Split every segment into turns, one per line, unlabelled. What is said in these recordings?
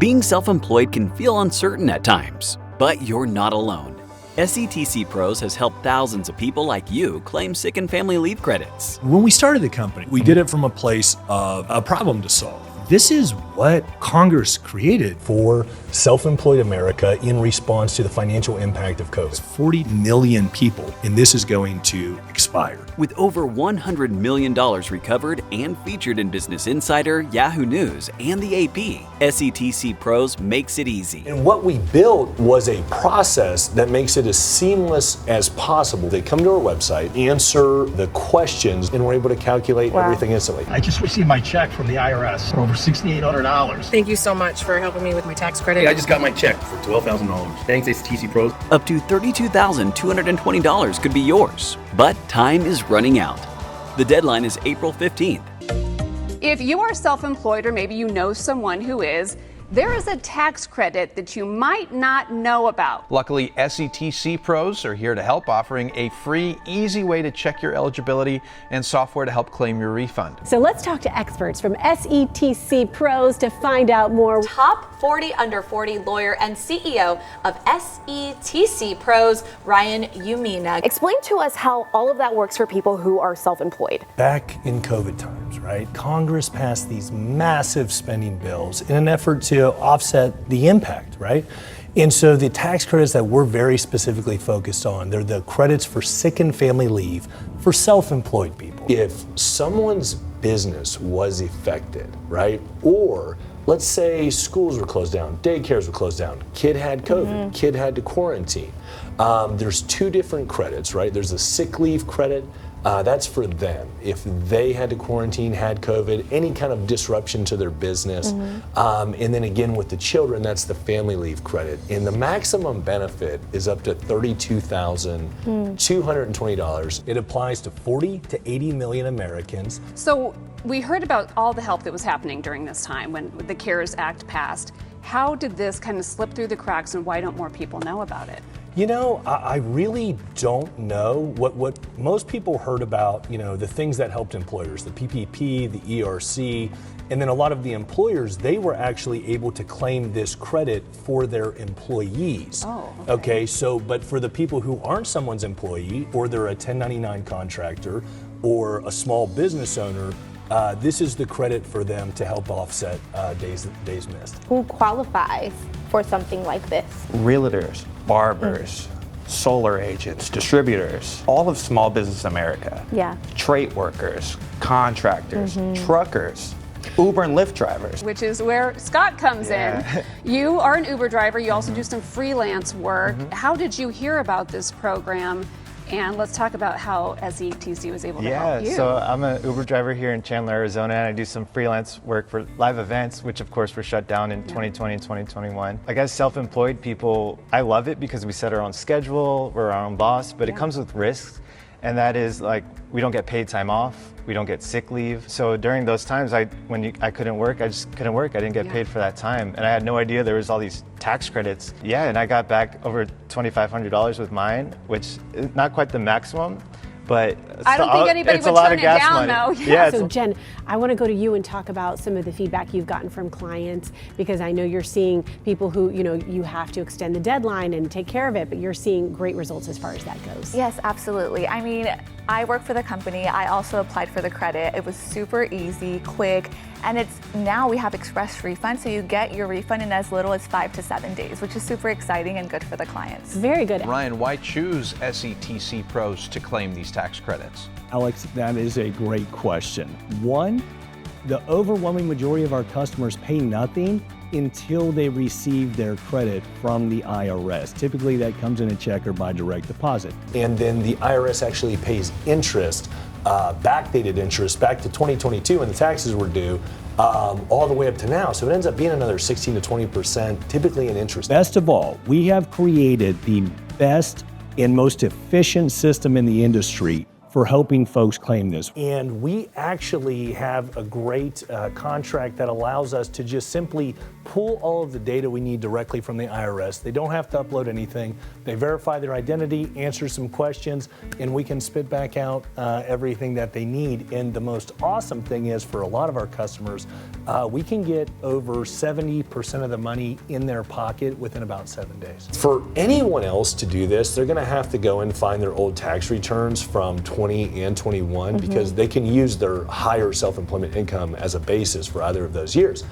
Being self-employed can feel uncertain at times, but you're not alone. SETC Pros has helped thousands of people like you claim sick and family leave credits.
When we started the company, we did it from a place of a problem to solve. This is what Congress created for self-employed America in response to the financial impact of COVID. 40 million people, and this is going to expire.
With over $100 million recovered and featured in Business Insider, Yahoo News, and the AP, SETC Pros makes it easy.
And what we built was a process that makes it as seamless as possible. They come to our website, answer the questions, and we're able to calculate everything instantly.
I just received my check from the IRS for over $6,800.
Thank you so much for helping me with my tax credit.
Hey, I just got my check for $12,000. Thanks, SETC Pros.
Up to $32,220 could be yours, but time is running out. The deadline is April 15th.
If you are self-employed or maybe you know someone who is, there is a tax credit that you might not know about.
Luckily, SETC Pros are here to help, offering a free, easy way to check your eligibility and software to help claim your refund.
So let's talk to experts from SETC Pros to find out more.
Top 40 under 40 lawyer and CEO of SETC Pros, Ryan Umina. Explain to us how all of that works for people who are self-employed.
Back in COVID times, right, Congress passed these massive spending bills in an effort to offset the impact, right? And so the tax credits that we're very specifically focused on, they're the credits for sick and family leave for self-employed people. If someone's business was affected, right, or let's say schools were closed down, daycares were closed down, kid had COVID, kid had to quarantine. There's two different credits, right? There's a sick leave credit. That's for them. If they had to quarantine, had COVID, any kind of disruption to their business. And then again with the children, that's the family leave credit. And the maximum benefit is up to $32,220. It applies to 40 to 80 million Americans.
So we heard about all the help that was happening during this time when the CARES Act passed. How did this kind of slip through the cracks, and why don't more people know about it?
You know, I really don't know. What most people heard about, you know, the things that helped employers, the PPP, the ERC, and then a lot of the employers, they were actually able to claim this credit for their employees.
Oh,
okay, so, but for the people who aren't someone's employee, or they're a 1099 contractor, or a small business owner, this is the credit for them to help offset days missed.
Who qualifies for something like this?
Realtors, barbers, solar agents, distributors, all of small business America.
Yeah.
Trade workers, contractors, truckers, Uber and Lyft drivers.
Which is where Scott comes in. You are an Uber driver. You also do some freelance work. How did you hear about this program? And let's talk about how SETC was able to help you.
Yeah, so I'm an Uber driver here in Chandler, Arizona, and I do some freelance work for live events, which of course were shut down in 2020 and 2021. I guess self-employed people, I love it because we set our own schedule, we're our own boss, but it comes with risks. And that is like, we don't get paid time off, we don't get sick leave. So during those times, I couldn't work, I just couldn't work. I didn't get paid for that time. And I had no idea there was all these tax credits. Yeah, and I got back over $2,500 with mine, which is not quite the maximum, but
I don't think anybody would turn it down though.
Yeah. So Jen, I want to go to you and talk about some of the feedback you've gotten from clients, because I know you're seeing people who, you know, you have to extend the deadline and take care of it, but you're seeing great results as far as that goes.
Yes, absolutely. I mean, I work for the company. I also applied for the credit. It was super easy, quick, and now we have Express Refund, so you get your refund in as little as 5 to 7 days, which is super exciting and good for the clients.
Very good.
Ryan, why choose SETC Pros to claim these tax credits?
Alex, that is a great question. One, the overwhelming majority of our customers pay nothing until they receive their credit from the IRS. Typically that comes in a check or by direct deposit.
And then the IRS actually pays interest, backdated interest back to 2022 when the taxes were due, all the way up to now. So it ends up being another 16 to 20% typically in interest.
Best of all, we have created the best and most efficient system in the industry for helping folks claim this.
And we actually have a great contract that allows us to just simply pull all of the data we need directly from the IRS. They don't have to upload anything. They verify their identity, answer some questions, and we can spit back out everything that they need. And the most awesome thing is, for a lot of our customers, we can get over 70% of the money in their pocket within about 7 days.
For anyone else to do this, they're gonna have to go and find their old tax returns from 20 and 21 because they can use their higher self-employment income as a basis for either of those years.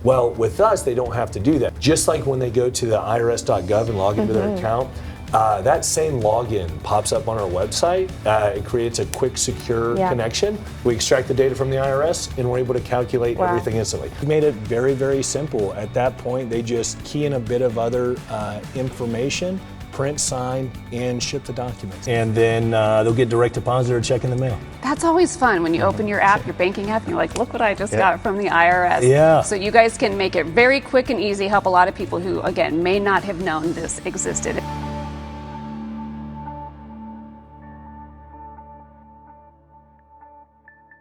Well, with us, they don't have to do that. Just like when they go to the irs.gov and log into their account, that same login pops up on our website. It creates a quick, secure connection. We extract the data from the IRS and we're able to calculate everything instantly. We made it very, very simple. At that point, they just key in a bit of other information, print, sign, and ship the documents. And then they'll get direct deposit or check in the mail.
That's always fun when you open your app, your banking app, and you're like, look what I just got from the IRS.
Yeah.
So you guys can make it very quick and easy, help a lot of people who, again, may not have known this existed.